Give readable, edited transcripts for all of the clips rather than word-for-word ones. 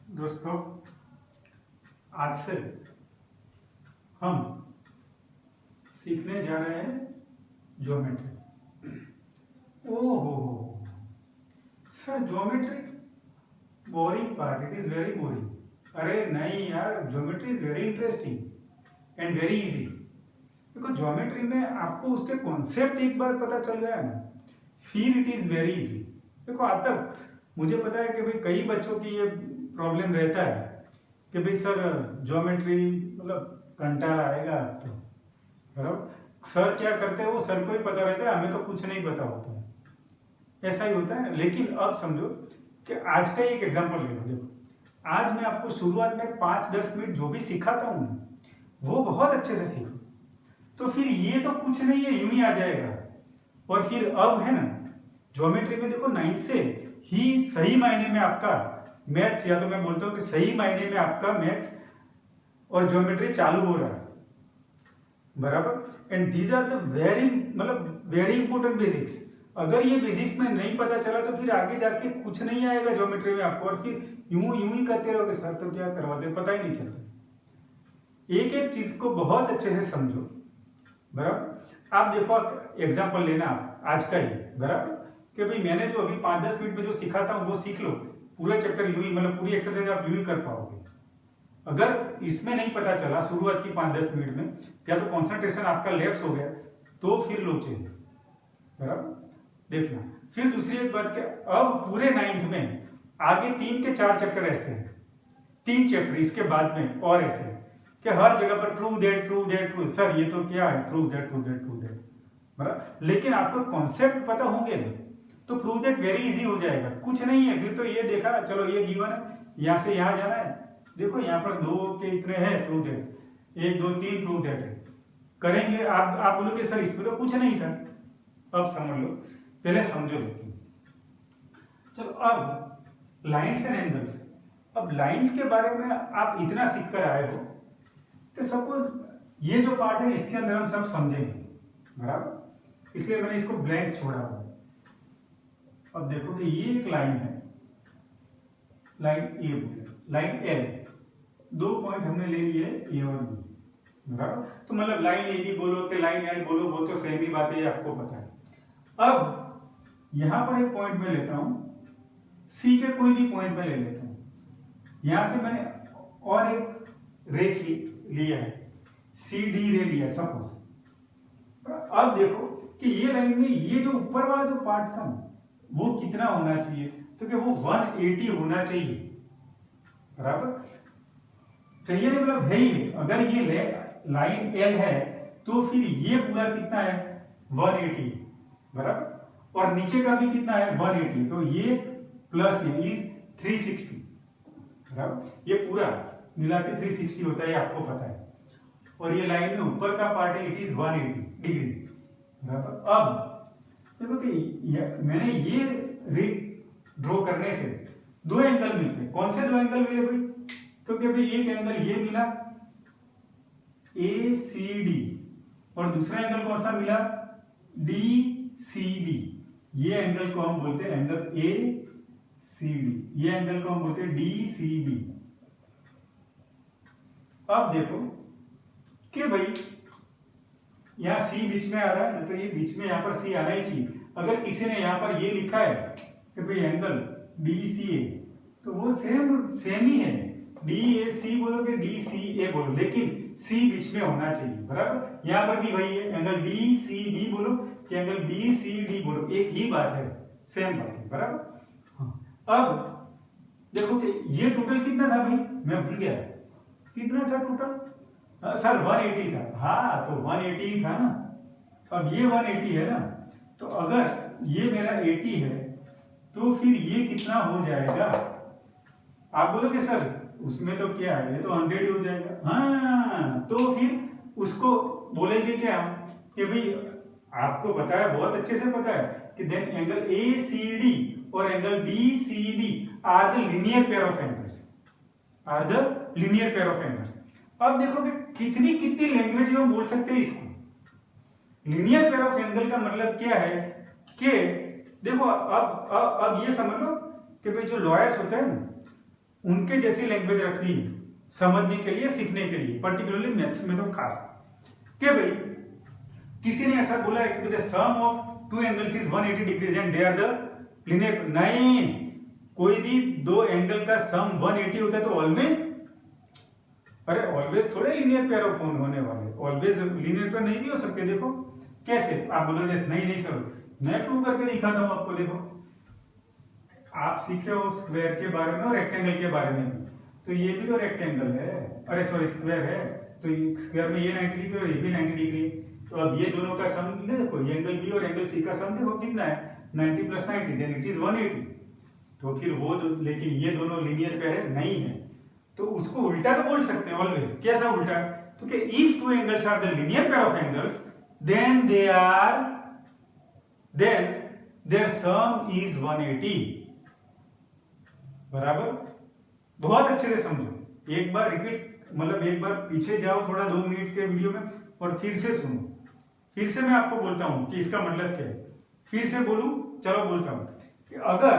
दोस्तों, आज से हम सीखने जा रहे हैं ज्योमेट्री। ओहो sir, geometry boring part, it is very boring. अरे नहीं यार, geometry is very interesting and very easy. देखो, ज्योमेट्री में आपको उसके कॉन्सेप्ट एक बार पता चल गया ना, फिर इट इज वेरी इजी। देखो, अब तक मुझे पता है कि भाई कई बच्चों की ये प्रॉब्लम रहता है कि भाई सर ज्योमेट्री मतलब कंटाला आएगा तो बराबर। सर क्या करते हैं वो सर को ही पता रहता है, हमें तो कुछ नहीं पता होता है, ऐसा ही होता है। लेकिन अब समझो कि आज का एक एग्जांपल ले लो। देखो, आज मैं आपको शुरुआत में 5-10 मिनट जो भी सिखाता हूँ वो बहुत अच्छे से सीखो, तो फिर ये तो कुछ नहीं है, यूं ही आ जाएगा। और फिर अब है ना, ज्योमेट्री में देखो 9 से ही सही मायने में आपका मैथ्स, या तो मैं बोलता हूँ कि सही मायने में आपका मैथ्स और ज्योमेट्री चालू हो रहा है, बराबर। And these are the very मतलब वेरी इंपॉर्टेंट बेसिक्स। अगर ये बेसिक्स में नहीं पता चला तो फिर आगे जाके कुछ नहीं आएगा ज्योमेट्री में आपको, और फिर यूं यूं ही करते रहोगे सर तो क्या करवाते पता ही नहीं चलता। एक एक चीज को बहुत अच्छे से समझो, बराबर। आप देखो, एग्जाम्पल लेना आप आज का ही, बराबर, कि भाई मैंने जो अभी 5-10 मिनट में जो सिखाता हूँ वो सीख लो। पूरा चैप्टर यूं ही मतलब पूरी एक्सरसाइज आप यूं ही कर पाओगे। अगर इसमें नहीं पता चला शुरुआत की 5-10 मिनट में, या तो कंसंट्रेशन आपका लेफ्ट हो गया, तो फिर लो चेंज, बराबर। देखना फिर दूसरी एक बात, कि अब पूरे 9th में आगे 3 के 4 चैप्टर ऐसे हैं, 3 चैप्टर इसके बाद में और ऐसे हैं कि हर जगह पर true that true that true. Sir ये तो क्या है, true that true that true that, बराबर। लेकिन आपको कॉन्सेप्ट पता होंगे ना, तो प्रूव दैट वेरी इजी हो जाएगा। कुछ नहीं है, फिर तो ये देखा, चलो ये गिवन है, यहां से यहां जाना है। देखो यहाँ पर 2 के इतने हैं प्रूव दैट, 1 2 3 प्रूव दैट है, करेंगे। आप बोलोगे सर इसमें तो कुछ नहीं था। अब समझ लो, पहले समझो। लेकिन चलो अब लाइन्स एंड एंगल्स। अब लाइन्स के बारे में आप इतना सीख कर आए हो कि सपोज ये जो पार्ट है इसके अंदर हम सब समझेंगे, बराबर, इसलिए मैंने इसको ब्लैंक छोड़ा हुआ। अब देखो कि ये एक लाइन है, लाइन ए बोले, लाइन एल, 2 पॉइंट हमने ले लिए ए और बी, बराबर। तो मतलब लाइन ए बी बोलो कि लाइन एल बोलो, वो तो सेम ही बात है, आपको पता है। अब यहां पर एक पॉइंट में लेता हूं, सी के कोई भी पॉइंट में ले लेता हूं। यहां से मैंने और एक रे लिया है, सी डी रे लिया सपोज। अब देखो कि ये लाइन में ये जो ऊपर वाला जो पार्ट था वो कितना होना चाहिए, तो कि वो 180 होना चाहिए, बराबर। चाहिए नहीं मतलब है ही। अगर ये लाइन एल है तो फिर ये पूरा कितना है, 180, बराबर। और नीचे का भी कितना है, 180, तो ये प्लस ये इज 360, बराबर। ये पूरा मिला के 360 होता है, आपको पता है। और ये लाइन में ऊपर का पार्ट है, इट इज 180 डिग्री, बराबर। अब देखो कि मैंने ये रे ड्रॉ करने से 2 एंगल मिलते हैं। कौन से 2 एंगल मिले भाई, तो कि भाई एक एंगल ये मिला ए सी डी, और दूसरा एंगल कौन सा मिला, डी सी बी। ये एंगल को हम बोलते हैं एंगल ए सी डी, ये एंगल को हम बोलते हैं डी सी बी। अब देखो कि भाई यहाँ सी बीच में आ रहा है, तो ये बीच में यहाँ पर सी आना ही चाहिए। अगर किसी ने यहाँ पर ये लिखा है कि भाई एंगल डी सी ए, तो वो सेम ही है, डी ए सी बोलोगे डी सी ए बोलो, लेकिन सी बीच में होना चाहिए, बराबर। यहाँ पर भी वही है, एंगल डी सी बी बोलो कि एंगल बी सी डी बोलो, एक ही बात है, सेम बात है, बराबर। हाँ। अब देखो कि ये टोटल कितना था भाई, मैं भूल गया, कितना था टोटल, सर 180 था। हाँ, तो 180 ही था ना। अब ये 180 है ना, तो अगर ये मेरा 80 है तो फिर ये कितना हो जाएगा। आप बोलोगे सर उसमें तो क्या है, ये तो 100 ही हो जाएगा। हाँ, तो फिर उसको बोलेंगे क्या हम कि भाई आपको पता है, बहुत अच्छे से पता है कि then angle A C D और angle D C B are the linear pair of angles, are the linear pair of angles. अब देखो कि कितनी कितनी लैंग्वेज में हम बोल सकते हैं इसको। लीनियर पेयर ऑफ एंगल का मतलब क्या है कि देखो अब ये समझ लो कि भाई जो लॉयर्स होते हैं ना, उनके जैसी लैंग्वेज रखनी है समझने के लिए, सीखने के लिए, पर्टिकुलरली मैथ्स में तो खास। क्या भाई किसी ने ऐसा बोला है कि the sum of two angles is 180 degree and they are the linear, नहीं, कोई भी दो एंगल का सम 180 होता है तो ऑलवेज, अरे ऑलवेज थोड़े लीनियर पेयर ऑफ होने वाले, ऑलवेज लीनियर पेयर नहीं भी हो सकते। देखो कैसे, आप बोलोगे नहीं नहीं सर मैं प्रूव करके दिखाता हूं आपको। देखो आप सीखे हो स्क्वायर के बारे में और रेक्टेंगल के बारे में, तो ये भी तो रेक्टेंगल है, अरे सॉरी स्क्वायर है, तो स्क्वायर में ये 90 डिग्री और ये भी 90 डिग्री। तो अब ये दोनों का सम देखो, ये एंगल बी और एंगल सी का सम देखो कितना है, 90 + 90 देन इट इज 180। तो फिर वो लेकिन ये दोनों लीनियर पेयर है नहीं है, तो उसको उल्टा तो बोल सकते हैं ऑलवेज। कैसा उल्टा, तो कि if two angles are the linear pair of angles then their sum is 180। बराबर, बहुत अच्छे से समझो, एक बार रिपीट, मतलब एक बार पीछे जाओ थोड़ा 2 मिनट के वीडियो में और फिर से सुनो, फिर से मैं आपको बोलता हूं कि इसका मतलब क्या है। फिर से बोलूं, चलो बोलता हूं कि अगर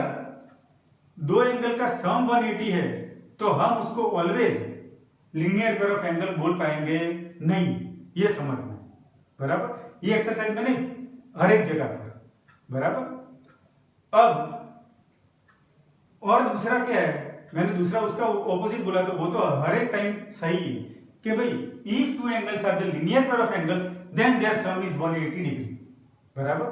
दो एंगल का सम 180 है तो हम उसको always linear pair of angle बोल पाएंगे नहीं, ये समझना है। बराबर, ये एक्सरसाइज में नहीं, हर एक जगह पर। बराबर, अब और दूसरा क्या है, मैंने दूसरा उसका ऑपोजिट बोला, तो वो तो हर एक टाइम सही है कि भाई if two angles are the linear pair of angles then their sum is 180 degree. बराबर,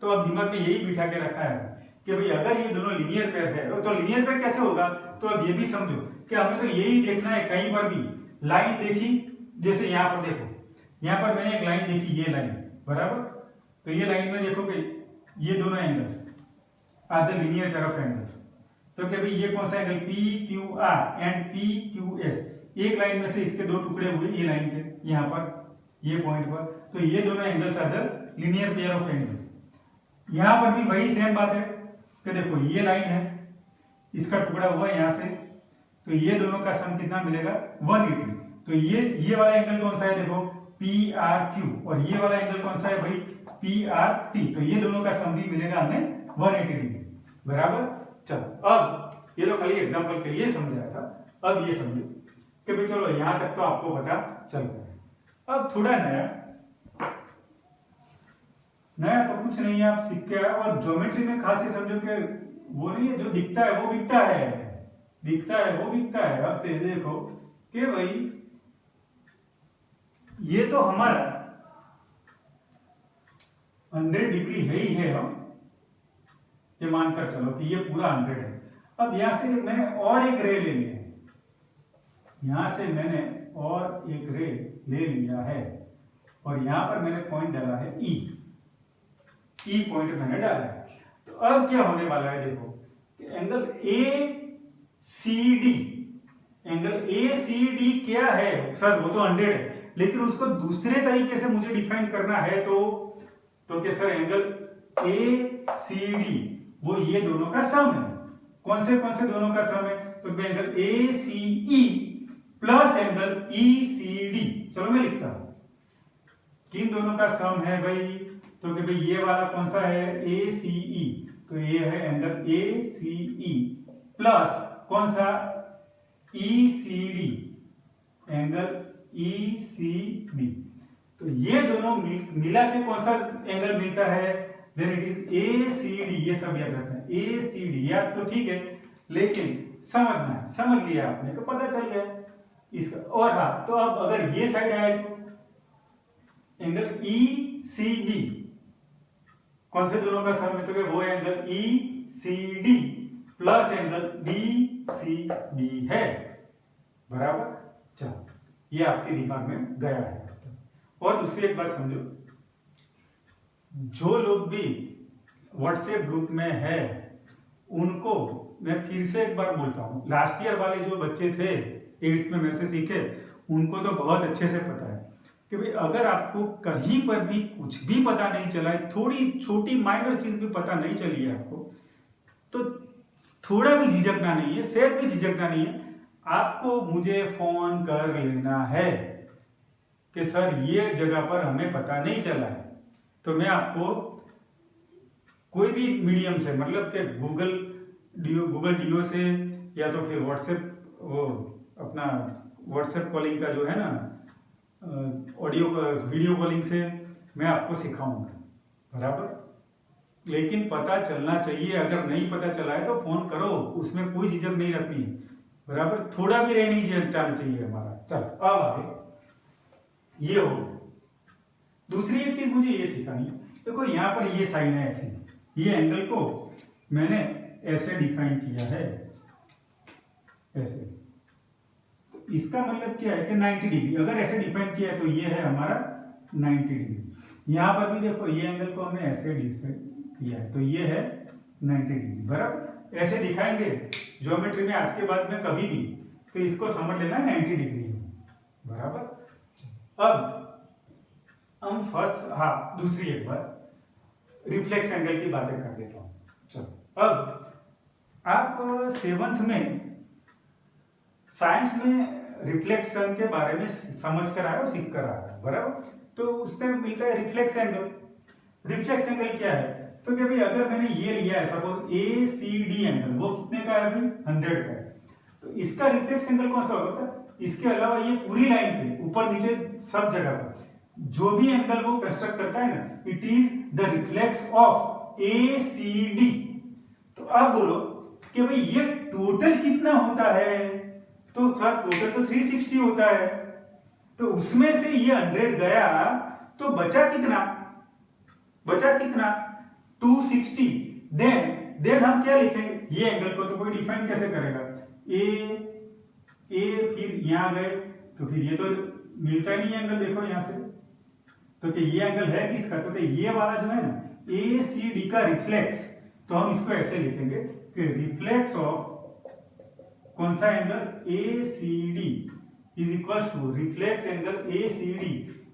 तो अब दिमाग में यही बिठा के रखा है कि भाई अगर ये दोनों लीनियर पेयर है तो लीनियर पेयर कैसे होगा। तो अब ये भी समझो कि हमें तो यही देखना है, कहीं पर भी लाइन देखी, जैसे यहाँ पर देखो, यहाँ पर मैंने एक लाइन देखी, ये लाइन, बराबर, तो ये लाइन में देखो कि ये दोनों angles are the linear pair of angles. तो क्या भाई ये कौन सा angle P Q R and P Q S, एक लाइन में से इसके दो टुकड़े हुए ये लाइन के यहाँ पर ये पॉइंट पर, तो ये दोनों angles are the linear pair of angles. यहाँ पर भी वही सेम बात है कि देखो ये लाइन है, इसका टुकड़ा हुआ यहां से, तो ये दोनों का सम कितना मिलेगा 180। तो ये वाला एंगल कौन सा है, देखो पी आर क्यू, और ये वाला एंगल कौन सा है भाई पी आर टी, तो ये दोनों का सम भी मिलेगा हमें 180 डिग्री। बराबर, चलो अब ये तो खाली एग्जांपल के लिए समझाया था, अब ये समझो कि भाई चलो यहां तक तो आपको पता चल गया। अब थोड़ा नया तो कुछ नहीं है, आप सीख के आए, और ज्योमेट्री में खास ये समझो कि वो नहीं है जो दिखता है वो बिकता है, दिखता है वो बिकता है। अब से देखो कि भाई ये तो हमारा 100 डिग्री है ही है, हम ये मानकर चलो कि ये पूरा 100 है। अब यहां से मैंने और एक रे ले लिया है, यहां से मैंने और एक रे ले लिया है, और यहां पर मैंने पॉइंट डाला है ई पॉइंट मैंने डाला है। तो अब क्या होने वाला है, देखो कि angle A C D, angle A C D क्या है सर, वो तो 100 है, लेकिन उसको दूसरे तरीके से मुझे डिफाइन करना है, तो क्या sir angle A C D वो ये दोनों का सम है। कौन से दोनों का सम है, तो angle A C E plus angle E C D. चलो मैं लिखता हूं, किन दोनों का सम है भाई, तो कि भाई ये वाला कौन सा है ए सी ई, तो ये है angle A C E plus कौन सा E C D, angle E C D. तो ये दोनों मिला के कौन सा एंगल मिलता है, then it is A C D. ये सब याद रखना है, ए सी डी, याद तो ठीक है लेकिन समझना है, समझ लिया आपने तो पता चल गया इसका। और हाँ, तो अब अगर ये साइड आए तो एंगल ई सी बी, कौन से दोनों का सम है, तो वो angle E C D plus angle D C B है। बराबर, चलो ये आपके दिमाग में गया है। और दूसरी एक बात समझो, जो लोग भी व्हाट्सएप ग्रुप में है उनको मैं फिर से एक बार बोलता हूं, लास्ट ईयर वाले जो बच्चे थे 8th में मेरे से सीखे, उनको तो बहुत अच्छे से पता है कि भाई अगर आपको कहीं पर भी कुछ भी पता नहीं चला है, थोड़ी छोटी माइनर चीज भी पता नहीं चली है आपको, तो थोड़ा भी झिझकना नहीं है, सेहत भी झिझकना नहीं है, आपको मुझे फोन कर लेना है कि सर ये जगह पर हमें पता नहीं चला है। तो मैं आपको कोई भी मीडियम से, मतलब कि गूगल डीओ से या तो फिर व्हाट्सएप वो अपना व्हाट्सएप कॉलिंग का जो है ना ऑडियो वीडियो कॉलिंग से मैं आपको सिखाऊंगा, बराबर। लेकिन पता चलना चाहिए, अगर नहीं पता चला है तो फोन करो, उसमें कोई झिझक नहीं रखनी है, बराबर। थोड़ा भी रहनी चाहिए हमारा। चल अब आगे ये हो। दूसरी एक चीज मुझे ये सिखानी है, देखो यहाँ पर ये साइन है ऐसे, ये एंगल को मैंने ऐसे डिफाइन किया है, ऐसे। तो इसका मतलब क्या है कि 90 डिग्री, अगर ऐसे डिफाइन किया है तो ये है हमारा 90 डिग्री। यहाँ पर भी देखो ये एंगल को हमने ऐसे डिफाइन किया है, तो ये है 90 डिग्री, बराबर। ऐसे दिखाएंगे ज्योमेट्री में आज के बाद में कभी भी, तो इसको समझ लेना 90 डिग्री है, बराबर। अब हम दूसरी एक बार रिफ्लेक्स एंगल की बातें कर देता हूं। चलो अब आप 7th में साइंस में रिफ्लेक्शन के बारे में समझ कर आए हो, सीख कर आए हो, बराबर। तो उससे मिलता है रिफ्लेक्स एंगल। रिफ्लेक्स एंगल क्या है, तो क्या भाई अगर मैंने ये लिया है सपोज ACD एंगल, वो कितने का है भाई 100 का है, तो इसका रिफ्लेक्स एंगल कौन सा होता है। इसके अलावा ये पूरी लाइन पे ऊपर नीचे सब जगह पर जो भी एंगल वो कंस्ट्रक्ट करता है ना, it is the reflex of ACD। तो अब बोलो कि भाई ये टोटल कितना होता है, तो सर टोटल तो 360 होता है, तो उसमें से ये 100 गया तो बचा कितना, 260। देन हम क्या लिखेंगे, ये एंगल को तो कोई डिफाइन कैसे करेगा, ए फिर यहां गए तो फिर ये तो मिलता ही नहीं एंगल, देखो यहां से, तो कि ये एंगल है किसका, तो कि ये वाला जो है ना ACD का रिफ्लेक्स, तो हम इसको ऐसे लिखेंगे कि रिफ्लेक्स ऑफ कौन सा angle ACD is equal to reflex angle ACD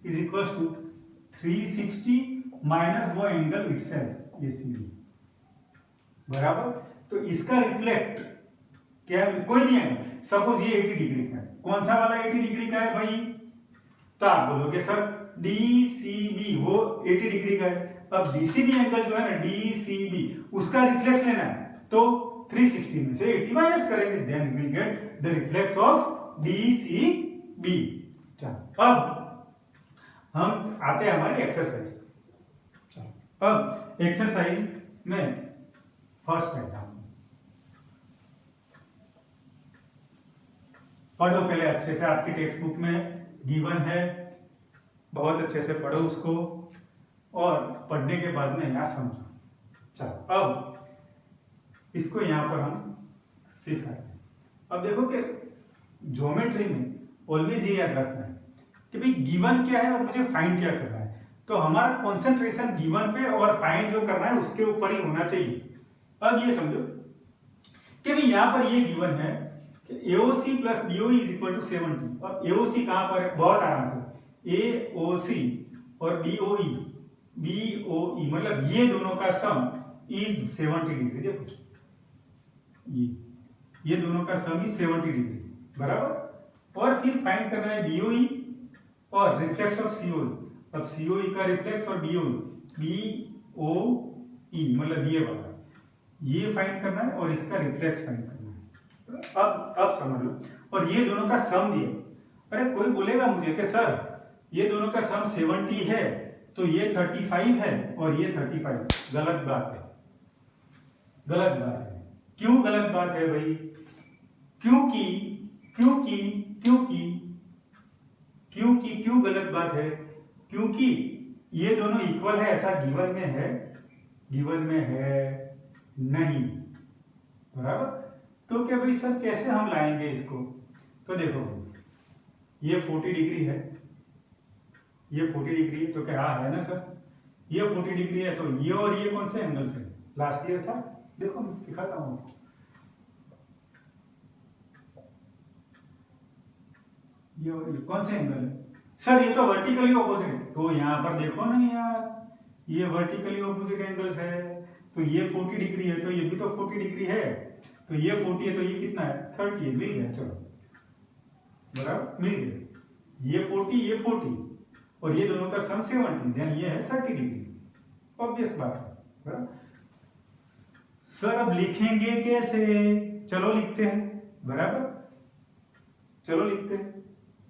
is equal to 360 minus वो एंगल इटसेल्फ ACD, बराबर। तो इसका रिफ्लेक्ट क्या है, कोई भी एंगल, सपोज ये 80 डिग्री का है, कौन सा वाला 80 डिग्री का है भाई, तो आप बोलोगे सर DCB वो 80 डिग्री का है। अब DCB एंगल जो है ना DCB, उसका रिफ्लेक्स लेना है, तो 360 में से 80 माइनस करेंगे, then we will get the reflex of DCB। चलो अब हम आते हैं हमारी एक्सरसाइज। चलो अब एक्सरसाइज में फर्स्ट एग्जाम्पल पढ़ो पहले अच्छे से, आपकी टेक्स्ट बुक में गिवन है, बहुत अच्छे से पढ़ो उसको, और पढ़ने के बाद में यहाँ समझो। चलो अब इसको यहाँ पर हम सिखाएंगे। अब देखो कि ज्योमेट्री में ऑलवेज ये याद रखना है कि भाई गिवन क्या है और मुझे फाइंड क्या करना है, तो हमारा कंसंट्रेशन गिवन पे और फाइंड जो करना है उसके ऊपर ही होना चाहिए। अब ये समझो कि भाई यहाँ पर ये गिवन है कि AOC plus BOE is equal to 70। अब AOC कहां पर है, बहुत आराम से, AOC और BOE मतलब ये दोनों का सम इज 70 डिग्री। देखो ये दोनों का सम इज 70 डिग्री, बराबर। और फिर फाइंड करना है BOE और रिफ्लेक्स ऑफ COE। अब COE का रिफ्लेक्स और BOE मतलब ये वाला, ये फाइंड करना है और इसका रिफ्लेक्स फाइंड करना है। अब समझ लो, और ये दोनों का सम दिया। अरे कोई बोलेगा मुझे कि सर ये दोनों का सम 70 है तो ये 35 है और ये 35। गलत बात है, गलत बात है। क्यों गलत बात है भाई, क्योंकि क्योंकि क्योंकि क्योंकि क्यों गलत बात है, क्योंकि ये दोनों इक्वल है ऐसा गिवन में है, गिवन में है नहीं, बराबर। तो क्या भाई सर कैसे हम लाएंगे इसको, तो देखो ये 40 डिग्री है, ये 40 डिग्री है, तो क्या है ना सर, ये 40 डिग्री है, तो ये और ये कौन से एंगल से लास्ट ईयर था, देखो मैं सिखाता हूं। ये और ये कौन से एंगल है सर, ये तो वर्टिकली ऑपोजिट है, तो यहां पर देखो ना यार, ये वर्टिकली ऑपोजिट एंगल्स है, तो ये 40 डिग्री है तो ये भी तो 40 डिग्री है, तो ये 40 है तो ये कितना है 30 है, मिल गया, चलो बराबर मिल गया, ये 40 ये 40 और ये दोनों का सम 70, देन ये है 30 डिग्री, ऑब्वियस बात है, बराबर। सर अब लिखेंगे कैसे, चलो लिखते हैं, बराबर। चलो लिखते हैं।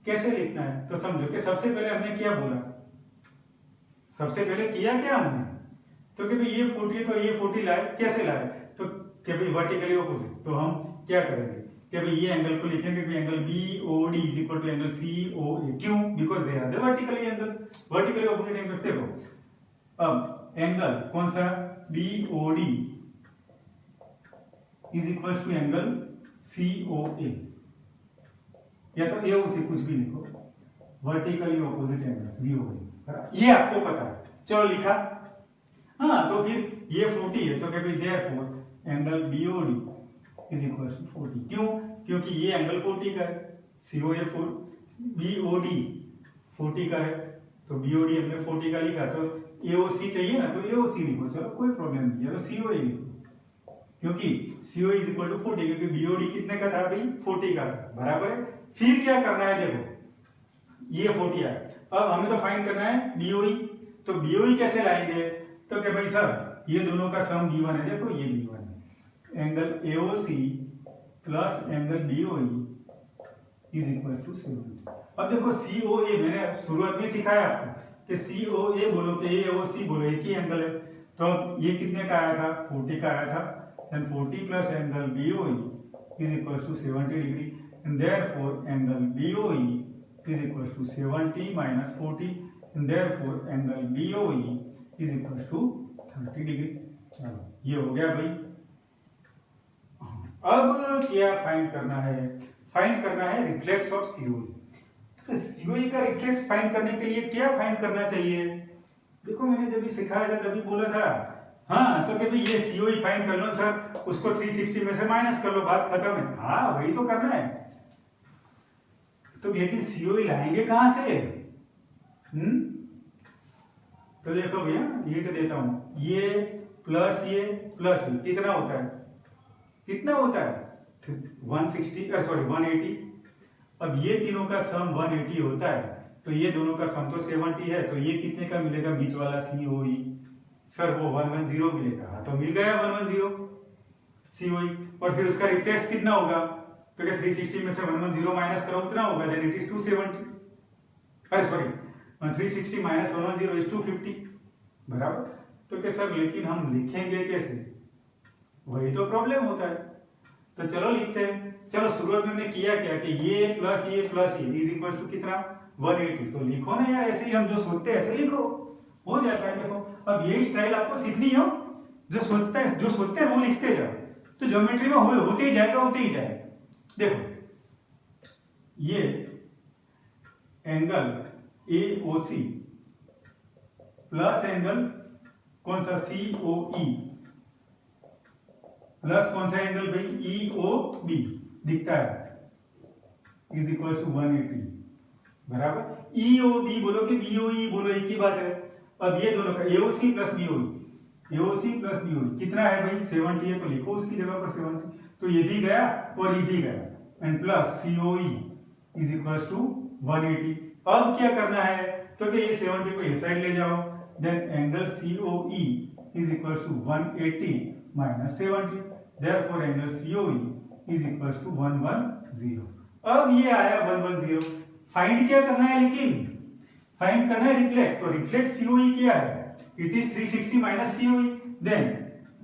कैसे लिखना है तो समझो कि सबसे पहले हमने क्या बोला, सबसे पहले किया क्या हमने, तो कि भाई ये 40 है तो ये 40 लाए, कैसे लाए, तो कि भाई वर्टिकली ऑपोजिट, तो हम क्या करेंगे कि भाई ये एंगल को लिखेंगे कि angle BOD is equal to angle COA, क्यों, because they are the vertically angles, vertically opposite angles. देखो अब एंगल कौन सा BOD is equal to angle COA, या तो AOC कुछ भी लिखो, वर्टिकली ऑपोजिट एंगल्स BOD, ये आपको पता है, चलो लिखा। हाँ तो फिर ये 40 है तो क्या भाई therefore angle BOD is equal to 40, क्यों, क्योंकि ये एंगल 40 का है, COA BOD 40 का है, तो BOD हमने 40 का लिखा, तो AOC चाहिए ना, तो AOC लिखो, चलो कोई प्रॉब्लम नहीं है, तो COA लिखो, क्योंकि COA इज इक्वल टू 40, क्योंकि BOD कितने का था भाई 40 का था, बराबर है। फिर क्या करना है, देखो ये 40 है, अब हमें तो फाइंड करना है BOE, तो BOE कैसे लाएंगे, तो क्या भाई सर ये दोनों का सम गिवन है, देखो ये गिवन है, angle AOC plus angle BOE is equal to 70। अब देखो COA मैंने शुरुआत में सिखाया आपको कि COA बोलो कि AOC बोलो, एक ही एंगल है, तो अब ये कितने का आया था 40 का आया था, then 40 plus angle BOE is equal to 70 degree, and therefore angle BOE is equal to 70 minus 40, and therefore angle BOE is equal to 30 degree. चलो ये हो गया भाई। अब क्या फाइंड करना है, फाइंड करना है रिफ्लेक्स ऑफ COE। तो COE का रिफ्लेक्स फाइंड करने के लिए क्या फाइंड करना चाहिए, देखो मैंने जब भी सिखाया था तभी बोला था, हाँ तो कि भाई ये COE फाइंड कर लो सर, उसको 360 में से माइनस कर लो, बात खत्म है। हाँ वही तो करना है, तो लेकिन COE लाएंगे कहां से, तो देखो भैया ईंट देता हूं, ये प्लस ये कितना होता है, कितना होता है 180। अब ये तीनों का सम 180 होता है, तो ये दोनों का सम तो 70 है, तो ये कितने का मिलेगा बीच वाला COE, सर वो 110 मिलेगा, हाँ तो मिल गया 110 COE, और फिर उसका रिफ्लेक्स कितना होगा, तो क्या 360 में से 110 माइनस करो उतना होगा, देन इट इज 270, अरे सॉरी 360 माइनस 110 इज 250, बराबर। तो क्या सर लेकिन हम लिखेंगे कैसे, वही तो प्रॉब्लम होता है, तो चलो लिखते हैं। चलो शुरुआत में हमने किया क्या कि ये प्लस ये इज इक्वल टू कितना 180, तो लिखो ना यार, ऐसे ही हम जो सोचते हैं ऐसे लिखो, हो जाता है। देखो अब यही स्टाइल आपको सीखनी हो, जो सोचते हैं वो लिखते जाओ, तो ज्योमेट्री में होते ही जाएगा। देखो ये एंगल AOC प्लस एंगल कौन सा COE प्लस कौन सा एंगल भाई EOB दिखता है इज इक्वल टू 180, बराबर। EOB बोलो कि BOE बोलो, एक ही बात है। अब ये दोनों का AOC प्लस BOE कितना है भाई 70 है, तो लिखो उसकी जगह पर 70, तो ये भी गया और ये भी गया, and plus COE is equal to 180। अब क्या करना है, तो कि ये 70 को इस साइड ले जाओ, then angle COE is equal to 180 minus 70, therefore angle COE is equal to 110। अब ये आया 110, फाइंड क्या करना है, लेकिन फाइंड करना है रिफ्लेक्स, तो रिफ्लेक्स COE क्या है, it is 360 minus COE, then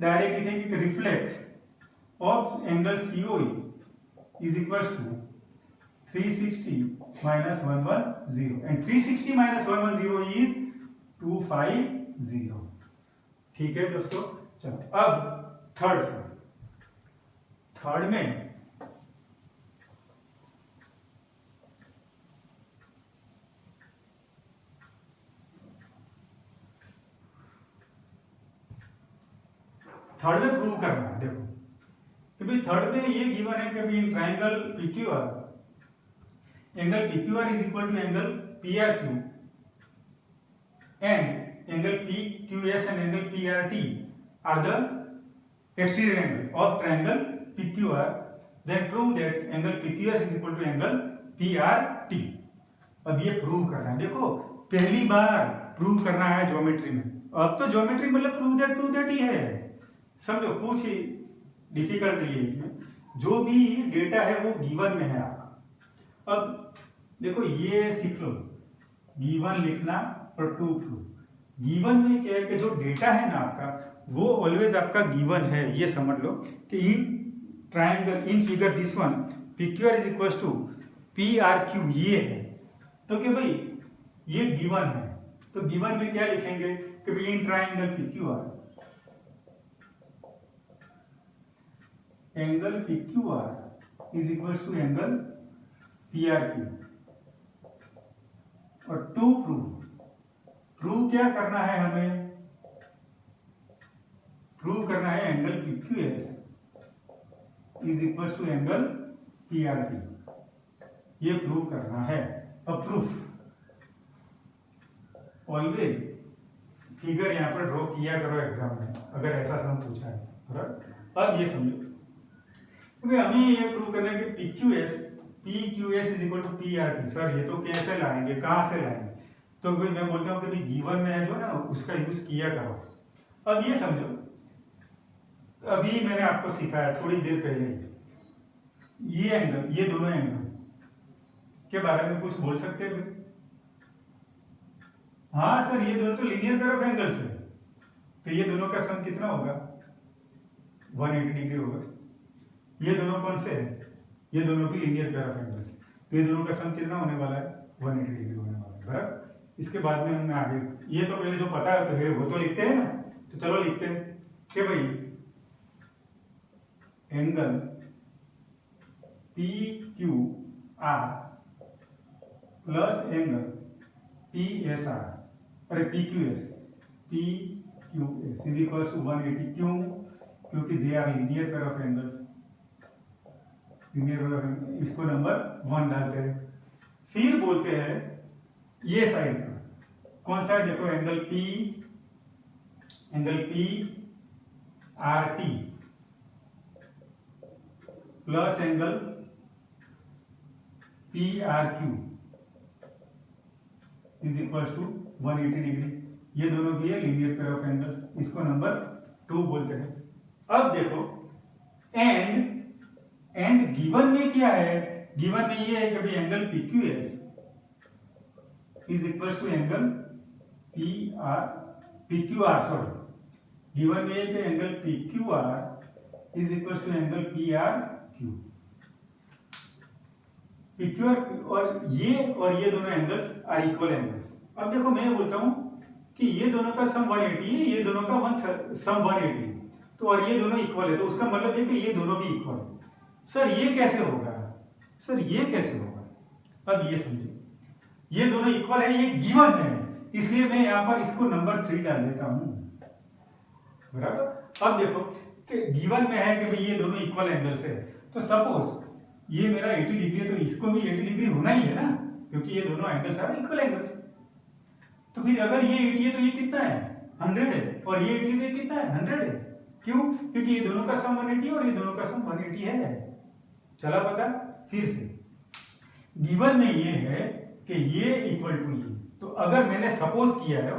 direct लिखेंगे कि reflex of angle COE is equal to 360 minus 110, and 360 minus 110 is 250। ठीक है दोस्तों, चलो अब थर्ड में प्रूव करना है। देखो कि भाई थर्ड में ये गिवन है कि भाई triangle PQR, angle PQR is equal to angle PRQ and angle PQS and angle PRT are the exterior angle of triangle PQR, then prove that angle PQS is equal to angle PRT। अब ये prove करना है, देखो पहली बार prove करना है geometry में, अब तो ज्योमेट्री मतलब प्रूव दैट ही है, समझो कुछ ही डिफिकल्ट नहीं है इसमें, जो भी डेटा है वो गिवन में है आपका। अब देखो ये सीख लो, गिवन लिखना और टू प्रूव। गिवन में क्या है कि जो डेटा है ना आपका वो ऑलवेज आपका गिवन है। ये समझ लो कि in triangle in figure this one PQR is equal to PRQ ये है, तो कि भाई ये गिवन है। तो गिवन में क्या लिखेंगे कि भाई in triangle PQR angle PQR is equal to angle PRQ। और टू प्रूव क्या करना है हमें, प्रूव करना है angle PQS is equal to angle PRP, ये प्रूव करना है। अब प्रूफ ऑलवेज फिगर यहां पर ड्रॉ किया करो एग्जाम में, अगर ऐसा सम पूछा है। बराबर, अब ये समझो हमें ये प्रूव करना है कि PQS is equal to PRP। Sir ये तो कैसे लाएंगे, कहां से लाएंगे? तो भाई मैं बोलता हूं कि भाई गिवन में है जो ना उसका यूज किया करो। अब ये समझो, अभी मैंने आपको सिखाया थोड़ी देर पहले, ये एंगल, ये दोनों एंगल के बारे में कुछ बोल सकते हैं? हाँ सर, ये दोनों तो लीनियर पेयर ऑफ एंगल्स है, तो ये दोनों का सम कितना होगा? 180 डिग्री होगा। ये दोनों कौन से हैं? ये दोनों भी लीनियर पेयर ऑफ एंगल्स, तो ये दोनों का सम कितना होने वाला है? 180 डिग्री होने वाला है। बराबर, इसके बाद में हम आगे, ये तो पहले जो पता है तो है वो तो लिखते हैं ना, तो चलो लिखते हैं कि भाई angle PQR plus angle PSR, अरे PQS इज इक्वल टू 180। क्यों? क्योंकि they are linear pair of angles, linear pair of angle, इसको नंबर 1 डालते हैं। फिर बोलते हैं ये साइड पर कौन सा है? देखो angle PRT plus angle PRQ is equal to 180 degree. ये दोनों भी है लीनियर पेयर ऑफ एंगल्स, इसको नंबर 2 बोलते हैं। अब देखो एंड गिवन में क्या है? गिवन में ये है कि भाई angle PQS is equal to angle PQR, sorry, given में है कि angle PQR is equal to angle PRQ। PQR और ये दोनों एंगल्स आर इक्वल एंगल्स। अब देखो मैं बोलता हूं कि ये दोनों का सम 180 है, ये दोनों का सम 180 है, तो और ये दोनों इक्वल है, तो उसका मतलब है कि ये दोनों भी इक्वल है। सर ये कैसे होगा? सर ये कैसे होगा? अब ये समझिए, ये दोनों इक्वल है, ये गिवन है, इसलिए मैं यहां पर इसको नंबर 3 डाल देता हूं। बराबर, अब देखो कि गिवन में है कि भाई ये दोनों इक्वल एंगल्स है, तो सपोज ये मेरा 80 डिग्री है, तो इसको भी 80 डिग्री होना ही है ना, क्योंकि ये दोनों एंगल्स आर इक्वल एंगल्स। तो फिर अगर ये 80 है तो ये कितना है? 100 है, और ये 80 है तो ये कितना है? 100 है। क्यों? क्योंकि ये दोनों का सम 180 और ये दोनों का सम 180 है। चला पता? फिर से गिवन में ये है कि ये इक्वल टू ये, तो अगर मैंने सपोज किया है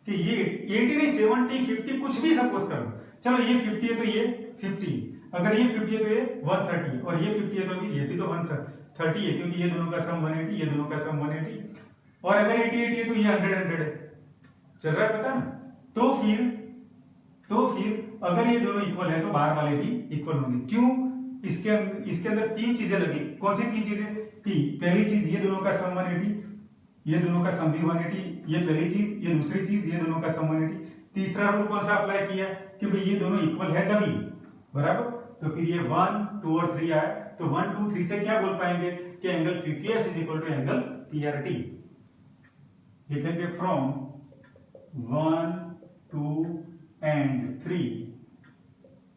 कि ये 80 नहीं 70 50 कुछ भी सपोज करो, चलो ये 50 है तो ये 50, अगर ये 50 है तो ये 130, और ये 50 है तो ये भी तो 130 है, क्योंकि ये दोनों का सम 180, ये दोनों का सम 180, और अगर 80 है तो ये 100 है। चल रहा है पता ना? तो फिर अगर ये दोनों इक्वल है तो बाहर वाले भी इक्वल होंगे। क्यों? इसके अंदर 3 चीजें लगी। कौन सी 3 चीजें? पहली चीज, ये दोनों का सम 180, ये दोनों का सम भी 180, ये पहली चीज, ये दूसरी चीज, ये दोनों का सम 180। तीसरा रूल कौन सा अप्लाई किया कि भाई ये दोनों इक्वल है तभी। बराबर, तो फिर ये 1 2 और 3 आए, तो 1 2 3 से क्या बोल पाएंगे कि angle PQS is equal to angle PRT। लिखेंगे from 1 2 and 3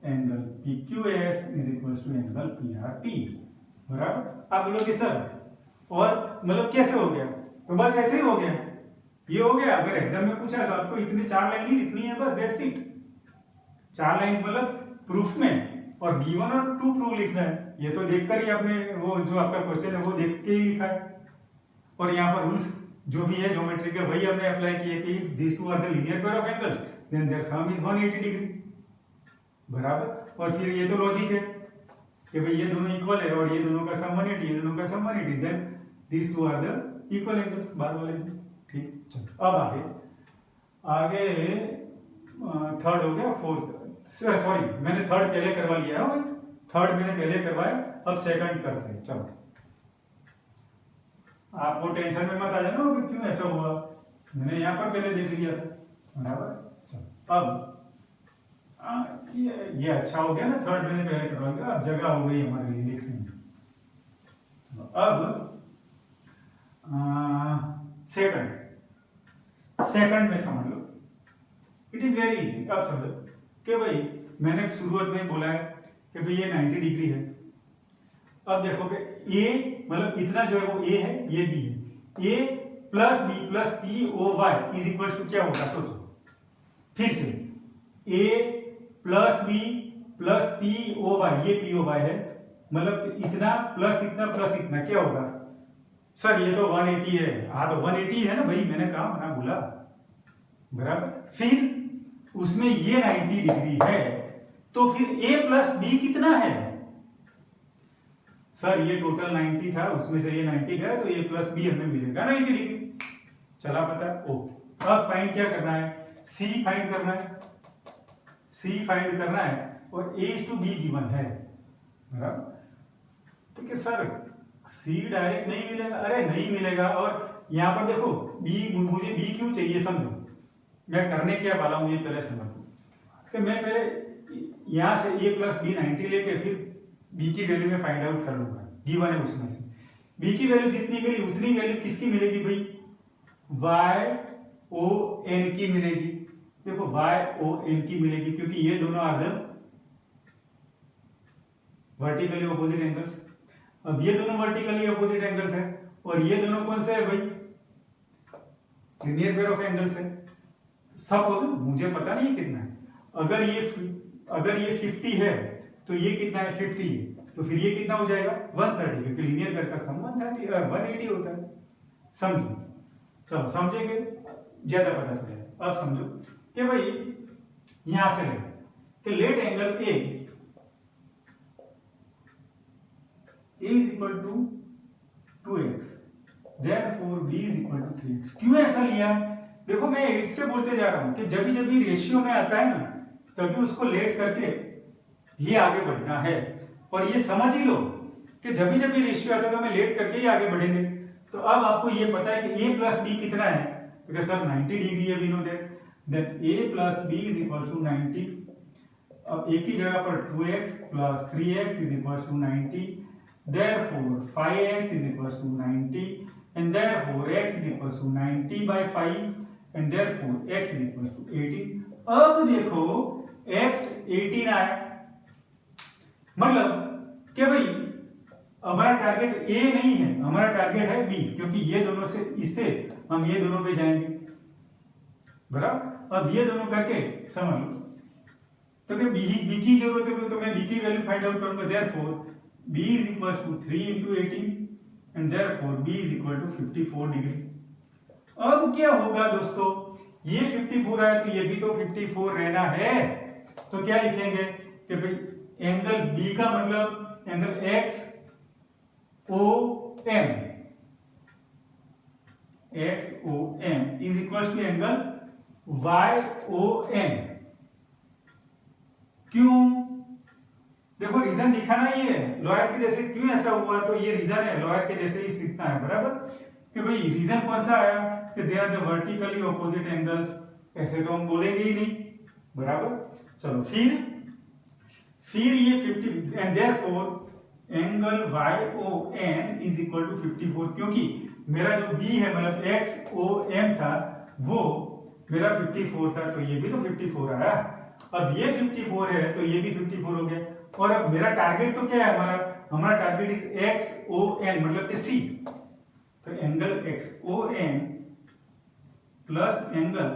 angle PQS is equal to angle PRT। बराबर, आप बोलोगे सर और मतलब कैसे हो गया? तो बस ऐसे ही हो गया, ये हो गया। अगर एग्जाम में पूछा तो आपको इतनी 4 लाइन ही लिखनी है, बस दैट्स इट। 4 लाइन मतलब प्रूफ में, और गिवन और टू प्रूव लिखना है। ये तो देखकर ही आपने वो जो आपका क्वेश्चन है वो देख के ही लिखा है, और यहाँ पर रूल्स जो भी है ज्योमेट्री के वही हमने अप्लाई किए कि this two are the linear pair of angles then their sum is 180 degree. बराबर, और फिर ये तो लॉजिक है कि भाई ये दोनों इक्वल है और ये दोनों का सम 180, ये दोनों का sum 180, then these two are the equal angles, बार वाले। ठीक, चलो अब आगे थर्ड हो गया, फोर्थ सॉरी मैंने थर्ड पहले करवा लिया है भाई, थर्ड मैंने पहले करवाया, अब सेकंड करते हैं। चलो आप वो टेंशन में मत आ जाना कि क्यों ऐसा हुआ, मैंने यहाँ पर पहले देख लिया था, बराबर। चलो अब ये अच्छा हो गया ना, थर्ड मैंने पहले करवा दिया, अब जगह हो गई हमारे लिए लिखने में। अब सेकंड में समझ लो, इट इज वेरी इजी। अब समझो कि भाई मैंने शुरुआत में बोला है कि भाई ये 90 डिग्री है। अब देखो कि ए मतलब इतना जो है वो ए है, ये बी है, A plus B plus P O Y is equal to क्या होगा, सोचो फिर से, A plus B plus P O Y, ये पी ओ वाई है, मतलब इतना प्लस इतना क्या होगा सर, ये तो 180 है। हाँ तो 180 है ना भाई, मैंने कहा ना बोला, बराबर। फिर उसमें ये 90 डिग्री है, तो फिर a प्लस बी कितना है सर, ये टोटल 90 था, उसमें से ये 90 गया, तो a प्लस बी हमें मिलेगा 90 डिग्री, चला पता। ओके, अब फाइंड क्या करना है, c फाइंड करना है, c फाइंड करना है, और a is to b given है, बराबर। ठीक है सर, c डायरेक्ट नहीं मिलेगा, अरे नहीं मिलेगा, और यहां पर देखो b, मुझे b क्यों चाहिए समझो, मैं करने क्या वाला हूं ये पहले समझ लो। कि मैं पहले यहां से a प्लस बी 90 लेके फिर b की वैल्यू में फाइंड आउट कर लूंगा, गिवन है उसमें से b की वैल्यू जितनी मिली उतनी वैल्यू किसकी मिलेगी भाई, y o n की मिलेगी। देखो y o n की मिलेगी क्योंकि ये दोनों are the vertically opposite angles. अब ये दोनों वर्टिकली ऑपोजिट एंगल्स है, और ये दोनों कौन से है भाई, लीनियर पेयर ऑफ एंगल्स है। सपोज मुझे पता नहीं कितना है, अगर ये 50 है तो ये कितना है 50 है, तो फिर ये कितना हो जाएगा 130, क्योंकि लीनियर पेयर का सम 130 180 होता है। समझो, चलो समझेंगे ज्यादा पता चलेगा। अब समझो कि भाई यहां से ले कि let angle A is equal to 2x, therefore b is equal to 3x। क्यों ऐसा लिया, देखो मैं 8 से बोलते जा रहा हूं कि जब भी रेशियो में आता है ना, तभी उसको लेट करके ये आगे बढ़ना है, और ये समझ ही लो कि जब भी रेशियो आता है तो मैं लेट करके ही आगे बढ़ेंगे। तो अब आपको ये पता है कि a प्लस बी कितना है, क्योंकि सर 90 डिग्री है, we know that a plus b is equal to 90। अब एक ही जगह पर 2x plus 3x is equal to 90, therefore 5x is equals to 90, and therefore x is equals to 90 by 5, and therefore x is equals to 18। अब देखो x 18 आया, मतलब क्या भाई हमारा टारगेट a नहीं है, हमारा टारगेट है b, क्योंकि ये दोनों से इससे हम ये दोनों पे जाएंगे, बराबर। अब ये दोनों करके समझ लो, तो क्या b की जरूरत है तो मैं b की वैल्यू फाइंड आउट करूंगा, therefore b is equals to 3 into 18, and therefore b is equal to 54 degree. अब क्या होगा दोस्तों, ये 54 आया तो ये भी तो 54 रहना है, तो क्या लिखेंगे कि भाई एंगल b का मतलब angle x o m is equals to angle y o n। क्यों, देखो रीजन दिखाना ही है, लॉयर के जैसे क्यों ऐसा हुआ, तो ये रीजन है लॉयर के जैसे ही सीखना है, बराबर। कि भाई रीजन कौन सा आया कि they are the vertically opposite angles, ऐसे तो हम बोलेंगे ही नहीं, बराबर। चलो फिर ये 50, and therefore angle YON is equal to 54, क्योंकि मेरा जो B है मतलब XOM था वो मेरा 54 था, तो ये भी तो 54 आया। अब ये 54 है तो ये भी 54 हो गया, और अब मेरा टारगेट तो क्या है, हमारा टारगेट इज XON मतलब कि C, तो angle XON plus angle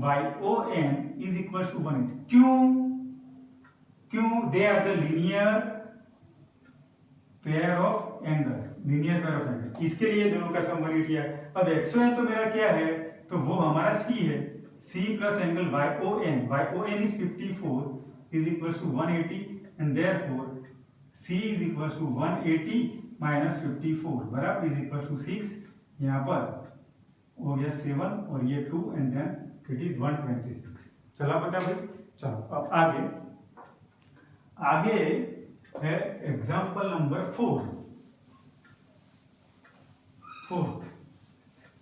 YON is equal to 180। क्यों, they are the linear pair of angles, linear pair of angles, इसके लिए दोनों का सम 180 है। अब XON तो मेरा क्या है, तो वो हमारा C है, C plus angle YON is 54 is equals to 180, and therefore C is equal to 180 minus 54 बराबर इज इक्वल टू 6, यहाँ पर हो गया 7 और ये 2 एंड देन इट इज 126। चला पता भाई। चलो अब आगे है एग्जाम्पल नंबर 4।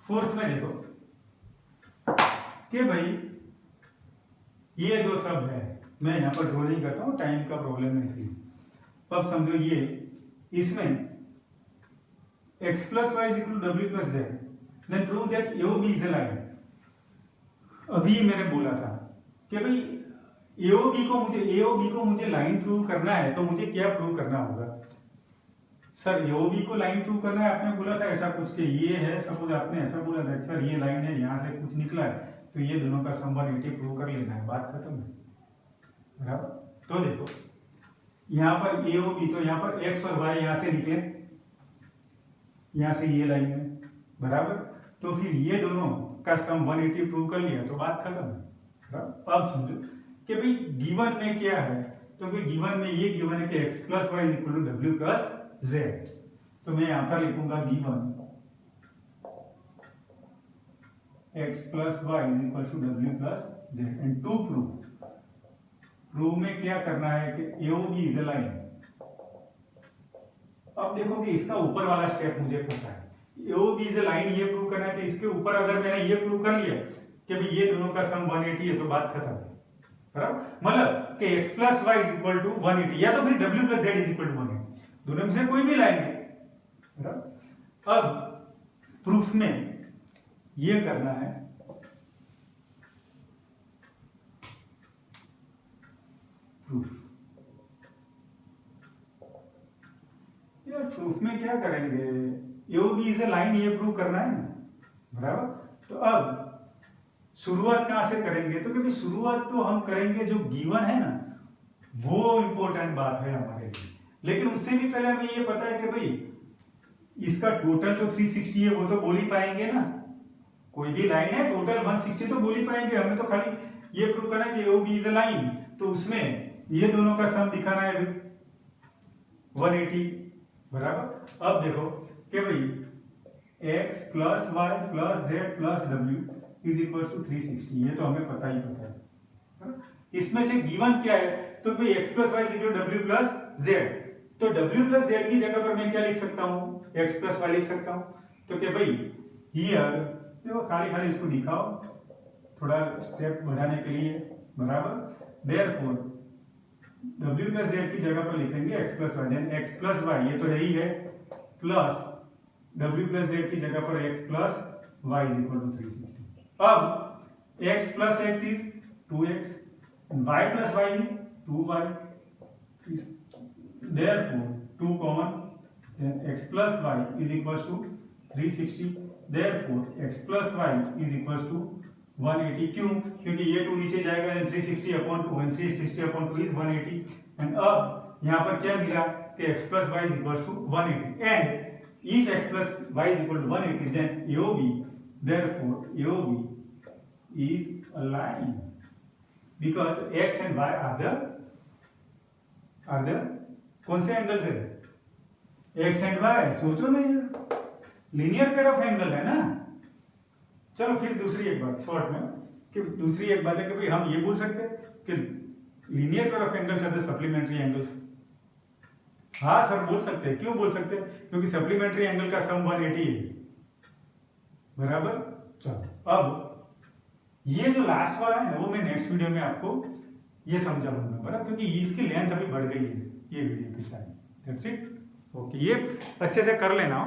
फोर्थ में देखो कि भाई ये जो सब है, मैं यहाँ पर ड्रॉ नहीं करता हूँ, टाइम का प्रॉब्लम है इसलिए। अब समझो ये इसमें x plus y is equal to डब्ल्यू plus z, then prove that AOB is a line. अभी मैंने बोला था कि भाई AOB को मुझे लाइन प्रूव करना है, तो मुझे क्या प्रूव करना होगा? सर AOB को लाइन प्रूव करना है, आपने बोला था ऐसा कुछ कि ये है, सपोज आपने ऐसा बोला था सर ये लाइन है, यहाँ से कुछ निकला है तो ये दोनों का सम 180 प्रूव कर लेना है, बात खत्म है बराबर। तो देखो यहाँ पर AOB, तो यहाँ पर x और y यहाँ से निकले, यहाँ से ये लाइन है बराबर, तो फिर ये दोनों का सम 180 प्रूव कर लिया तो बात खत्म है बराबर। अब समझो कि भाई गिवन में क्या है, तो भाई गिवन में ये गिवन है कि x plus y equal to डब्ल्यू प्लस जेड, तो मैं यहाँ पर लिखूंगा given x plus y is equal to डब्ल्यू plus z and to prove में क्या करना है कि AOB इज अ लाइन। अब देखो कि इसका ऊपर वाला स्टेप मुझे पता है, AOB इज अ लाइन ये प्रूव करना है, तो इसके ऊपर अगर मैंने ये प्रूव कर लिया कि भाई ये दोनों का सम 180 है तो बात खत्म है बराबर। मतलब कि x plus y is equal to 180 या तो फिर w plus z is equal to 180, दोनों में से कोई भी लाइन है बराबर। अब प्रूफ में ये करना है, प्रूफ में क्या करेंगे, AOB इज अ लाइन ये प्रूव करना है ना बराबर। तो अब शुरुआत कहां से करेंगे, तो क्योंकि शुरुआत तो हम करेंगे जो गिवन है ना, वो इंपॉर्टेंट बात है हमारे लिए। लेकिन उससे भी पहले हमें ये पता है कि भाई इसका टोटल तो 360 है, वो तो बोल ही पाएंगे ना, कोई भी लाइन है टोटल 160 तो बोल ही पाएंगे, हमें तो खाली ये प्रूव करना है कि AOB इज अ लाइन, तो उसमें ये दोनों का सम दिखाना है 180 बराबर। अब देखो कि भाई x plus y plus z plus डब्ल्यू इज इक्वल टू 360, ये तो हमें पता है। इसमें से गिवन क्या है, तो भाई x plus y is equal to डब्ल्यू प्लस जेड, तो w प्लस जेड की जगह पर मैं क्या लिख सकता हूँ, x प्लस वाई लिख सकता हूँ। तो क्या भाई हियर देखो खाली इसको दिखाओ थोड़ा स्टेप बढ़ाने के लिए बराबर। देयरफॉर w प्लस जेड की जगह पर लिखेंगे x plus y, then x plus y ये तो यही है प्लस w प्लस जेड की जगह पर x plus y is equal to 360। अब x plus x is 2x, y plus y is 2y, therefore 2 common, then x plus y is equal to 360, therefore x plus y is equal to 180। क्यों? क्योंकि ये 2 नीचे जाएगा, 360 upon 2 and 360 upon 2 is 180। And अब यहाँ पर क्या मिला कि x plus y is equal to 180 and if x plus y is equal to 180 then AOB, therefore AOB is a line because x and y are the कौन से angle से, x and y, सोचो ना यार, linear pair of angle है ना। चलो फिर दूसरी एक बात शॉर्ट में, कि दूसरी एक बात है कि भाई हम ये बोल सकते हैं कि linear pair of angles are the supplementary angles. हाँ सर बोल सकते हैं, क्यों बोल सकते हैं, क्योंकि सप्लीमेंट्री एंगल का सम 180 है बराबर। चलो अब ये जो लास्ट वाला है ना, वो मैं नेक्स्ट वीडियो में आपको ये समझाऊंगा बराबर, क्योंकि इसकी लेंथ अभी बढ़ गई है ये वीडियो की शायद। दैट्स इट, ओके, ये अच्छे से कर लेना।